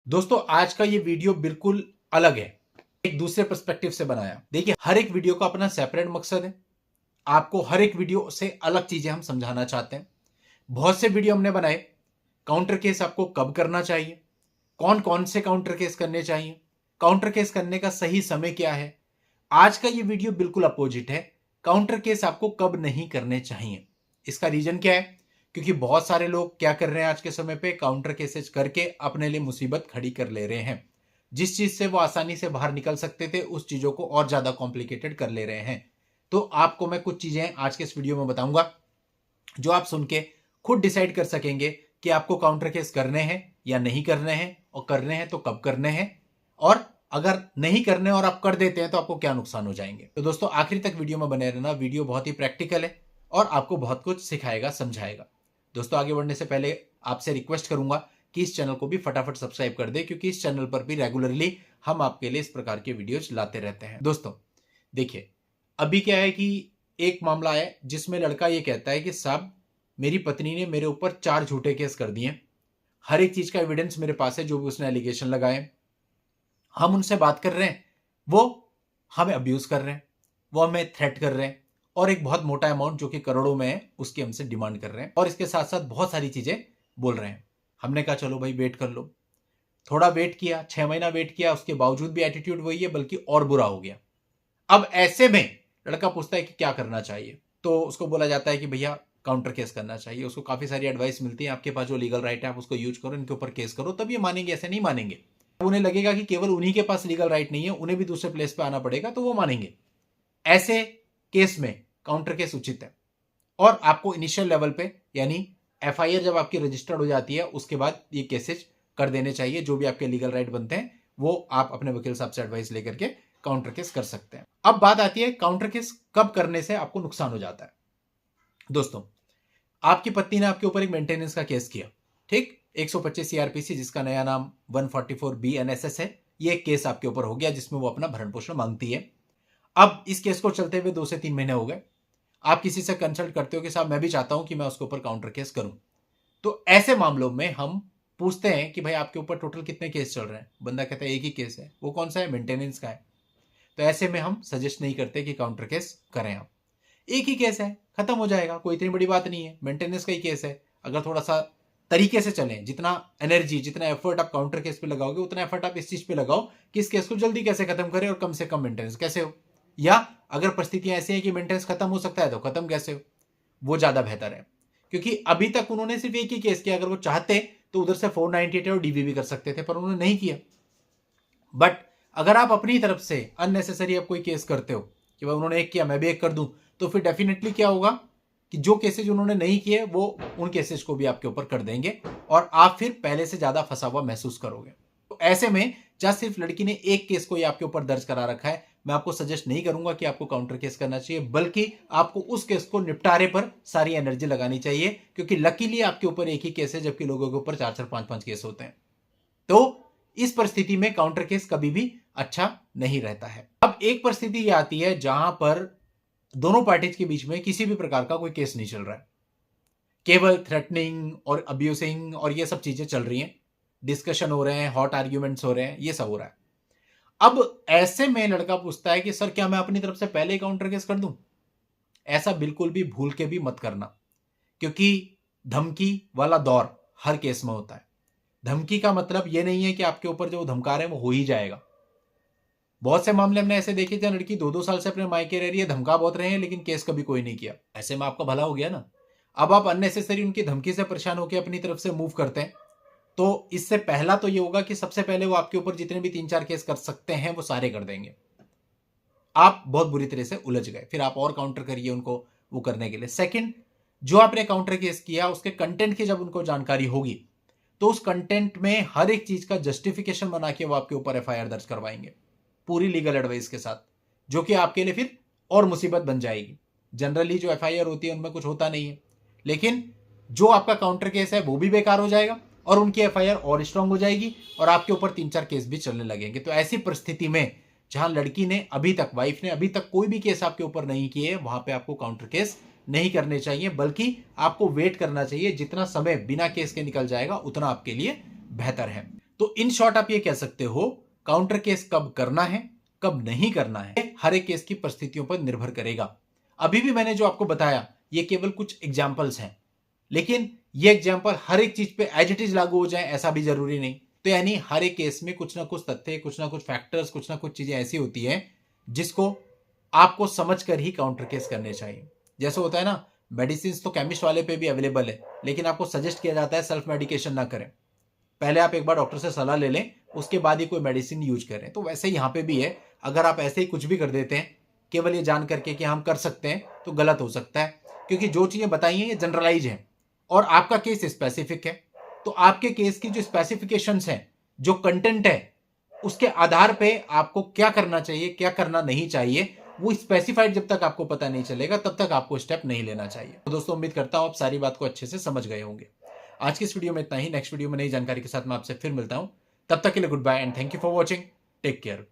दोस्तों आज का ये वीडियो बिल्कुल अलग है। एक दूसरे पर्सपेक्टिव से बनाया। देखिए हर एक वीडियो का अपना सेपरेट मकसद है। आपको हर एक वीडियो से अलग चीजें हम समझाना चाहते हैं। बहुत से वीडियो हमने बनाए काउंटर केस आपको कब करना चाहिए, कौन कौन से काउंटर केस करने चाहिए, काउंटर केस करने का सही समय क्या है। आज का ये वीडियो बिल्कुल अपोजिट है। काउंटर केस आपको कब नहीं करने चाहिए। इसका रीजन क्या है? क्योंकि बहुत सारे लोग क्या कर रहे हैं आज के समय पे, काउंटर केसेस करके अपने लिए मुसीबत खड़ी कर ले रहे हैं। जिस चीज से वो आसानी से बाहर निकल सकते थे उस चीजों को और ज्यादा कॉम्प्लिकेटेड कर ले रहे हैं। तो आपको मैं कुछ चीजें आज के इस वीडियो में बताऊंगा जो आप सुन के खुद डिसाइड कर सकेंगे कि आपको काउंटर केस करने हैं या नहीं करने हैं, और करने हैं तो कब करने हैं, और अगर नहीं करने और आप कर देते हैं तो आपको क्या नुकसान हो जाएंगे। तो दोस्तों आखिरी तक वीडियो में बने रहना। वीडियो बहुत ही प्रैक्टिकल है और आपको बहुत कुछ सिखाएगा, समझाएगा। दोस्तों आगे बढ़ने से पहले आपसे रिक्वेस्ट करूंगा कि इस चैनल को भी फटाफट सब्सक्राइब कर दे, क्योंकि इस चैनल पर भी रेगुलरली हम आपके लिए इस प्रकार के वीडियोज लाते रहते हैं। दोस्तों देखिए अभी क्या है कि एक मामला है जिसमें लड़का ये कहता है कि साहब मेरी पत्नी ने मेरे ऊपर 4 झूठे केस कर दिए। हर एक चीज का एविडेंस मेरे पास है, जो भी उसने एलिगेशन लगाए। हम उनसे बात कर रहे हैं, वो हमें अब्यूज कर रहे हैं, वो हमें थ्रेट कर रहे हैं, और एक बहुत मोटा अमाउंट जो कि करोड़ों में है उसकी हमसे डिमांड कर रहे हैं, और इसके साथ साथ बहुत सारी चीजें बोल रहे हैं। हमने कहा चलो भाई वेट कर लो। थोड़ा वेट किया, 6 महीना वेट किया, उसके बावजूद भी एटीट्यूड वही है, बल्कि और बुरा हो गया। अब ऐसे में लड़का पूछता है कि क्या करना चाहिए। तो उसको बोला जाता है कि भैया काउंटर केस करना चाहिए। उसको काफी सारी एडवाइस मिलती है, आपके पास जो लीगल राइट है आप उसको यूज करो, इनके ऊपर केस करो, तब ये मानेंगे, ऐसे नहीं मानेंगे। उन्हें लगेगा कि केवल उन्हीं के पास लीगल राइट नहीं है, उन्हें भी दूसरे प्लेस पे आना पड़ेगा, तो वो मानेंगे। ऐसे केस में काउंटर केस उचित है। और आपको इनिशियल लेवल पे, यानी एफआईआर जब आपकी रजिस्टर्ड हो जाती है उसके बाद ये केसेज कर देने चाहिए। जो भी आपके लीगल राइट बनते हैं वो आप अपने वकील साहब से एडवाइस लेकर के काउंटर केस कर सकते हैं। अब बात आती है काउंटर केस कब करने से आपको नुकसान हो जाता है। दोस्तों आपकी पत्नी ने आपके ऊपर एक मेंटेनेंस का केस किया, ठीक, 125 सीआरपीसी जिसका नया नाम 144 बी एनएसएस है। ये एक केस आपके ऊपर हो गया जिसमें वो अपना भरण पोषण मांगती है। अब इस केस को चलते हुए 2 से 3 महीने हो गए। आप किसी से कंसल्ट करते हो कि साहब मैं भी चाहता हूं कि मैं उसके ऊपर काउंटर केस करूं। तो ऐसे मामलों में हम पूछते हैं कि भाई आपके ऊपर टोटल कितने केस चल रहे हैं। बंदा कहता है एक ही केस है। वो कौन सा है? मेंटेनेंस का है। तो ऐसे में हम सजेस्ट नहीं करते कि काउंटर केस करें। आप एक ही केस है, खत्म हो जाएगा, कोई इतनी बड़ी बात नहीं है, मेंटेनेंस का ही केस है। अगर थोड़ा सा तरीके से चलें, जितना एनर्जी जितना एफर्ट आप काउंटर केस पे लगाओगे उतना एफर्ट आप इस चीज पे लगाओ कि इस केस को जल्दी कैसे खत्म करें और कम से कम मेंटेनेंस कैसे हो। या अगर परिस्थितियां ऐसी हैं कि मेंटेनेंस खत्म हो सकता है तो खत्म कैसे हो, वो ज्यादा बेहतर है। क्योंकि अभी तक उन्होंने सिर्फ एक ही केस किया। अगर वो चाहते तो उधर से 498 और डीवी भी कर सकते थे, पर उन्होंने नहीं किया। बट अगर आप अपनी तरफ से अननेसेसरी आप कोई केस करते हो कि भाई उन्होंने एक किया मैं भी एक कर दूं, तो फिर डेफिनेटली क्या होगा कि जो केसेज उन्होंने नहीं किए वो उन केसेज को भी आपके ऊपर कर देंगे, और आप फिर पहले से ज्यादा फंसा हुआ महसूस करोगे। तो ऐसे में जब सिर्फ लड़की ने एक केस को आपके ऊपर दर्ज करा रखा है, मैं आपको सजेस्ट नहीं करूंगा कि आपको काउंटर केस करना चाहिए, बल्कि आपको उस केस को निपटारे पर सारी एनर्जी लगानी चाहिए। क्योंकि लकीली आपके ऊपर एक ही केस है, जबकि लोगों के ऊपर 4-4 5-5 केस होते हैं। तो इस परिस्थिति में काउंटर केस कभी भी अच्छा नहीं रहता है। अब एक परिस्थिति यह आती है जहां पर दोनों पार्टीज के बीच में किसी भी प्रकार का कोई केस नहीं चल रहा है, केवल थ्रेटनिंग और अब्यूसिंग और ये सब चीजें चल रही हैं, डिस्कशन हो रहे हैं, हॉट आर्ग्यूमेंट्स हो रहे हैं, ये सब हो रहा है। अब ऐसे में लड़का पूछता है कि सर क्या मैं अपनी तरफ से पहले ही काउंटर केस कर दूं? ऐसा बिल्कुल भी भूल के भी मत करना, क्योंकि धमकी वाला दौर हर केस में होता है। धमकी का मतलब यह नहीं है कि आपके ऊपर जो धमका रहे हैं वो हो ही जाएगा। बहुत से मामले हमने ऐसे देखे जहां लड़की 2-2 साल से अपने मायके रह रही है, धमका बहुत रहे हैं, लेकिन केस कभी कोई नहीं किया। ऐसे में आपका भला हो गया ना। अब आप अननेसेसरी उनकी धमकी से परेशान होकर अपनी तरफ से मूव करते हैं, तो इससे पहला तो ये होगा कि सबसे पहले वो आपके ऊपर जितने भी 3-4 केस कर सकते हैं वो सारे कर देंगे। आप बहुत बुरी तरह से उलझ गए, फिर आप और काउंटर करिए उनको वो करने के लिए। सेकंड, जो आपने काउंटर केस किया उसके कंटेंट की जब उनको जानकारी होगी, तो उस कंटेंट में हर एक चीज का जस्टिफिकेशन बना के वो आपके ऊपर एफआईआर दर्ज करवाएंगे, पूरी लीगल एडवाइस के साथ, जो कि आपके लिए फिर और मुसीबत बन जाएगी। जनरली जो एफआईआर होती है उनमें कुछ होता नहीं है, लेकिन जो आपका काउंटर केस है वो भी बेकार हो जाएगा और उनकी एफआईआर और स्ट्रांग हो जाएगी और आपके ऊपर 3-4 केस भी चलने लगेंगे। तो ऐसी परिस्थिति में जहां लड़की ने अभी तक, वाइफ ने अभी तक कोई भी केस आपके ऊपर नहीं किए, वहां पे आपको काउंटर केस नहीं करने चाहिए, बल्कि आपको वेट करना चाहिए। जितना समय बिना केस के निकल जाएगा उतना आपके लिए बेहतर है। तो इन शॉर्ट आप ये कह सकते हो काउंटर केस कब करना है, कब नहीं करना है, हर एक केस की परिस्थितियों पर निर्भर करेगा। अभी भी मैंने जो आपको बताया ये केवल कुछ एग्जाम्पल्स हैं, लेकिन ये एग्जाम्पल हर एक चीज पे एज इट इज लागू हो जाए ऐसा भी जरूरी नहीं। तो यानी हर एक केस में कुछ ना कुछ तथ्य, कुछ ना कुछ फैक्टर्स, कुछ ना कुछ चीजें ऐसी होती हैं जिसको आपको समझकर ही काउंटर केस करने चाहिए। जैसे होता है ना, मेडिसिन तो केमिस्ट वाले पे भी अवेलेबल है, लेकिन आपको सजेस्ट किया जाता है सेल्फ मेडिकेशन ना करें, पहले आप एक बार डॉक्टर से सलाह ले लें, उसके बाद ही कोई मेडिसिन यूज करें। तो वैसे ही यहां पे भी है, अगर आप ऐसे ही कुछ भी कर देते हैं केवल ये जान करके कि हम कर सकते हैं, तो गलत हो सकता है, क्योंकि जो चीजें बताई हैं ये जनरलाइज है और आपका केस स्पेसिफिक है। तो आपके केस की जो स्पेसिफिकेशंस हैं, जो कंटेंट है, उसके आधार पे आपको क्या करना चाहिए, क्या करना नहीं चाहिए, वो स्पेसिफाइड जब तक आपको पता नहीं चलेगा तब तक आपको स्टेप नहीं लेना चाहिए। तो दोस्तों उम्मीद करता हूं आप सारी बात को अच्छे से समझ गए होंगे। आज की इस वीडियो में इतना ही। नेक्स्ट वीडियो में नई जानकारी के साथ मैं आपसे फिर मिलता हूं। तब तक के लिए good bye and thank you for watching. Take care.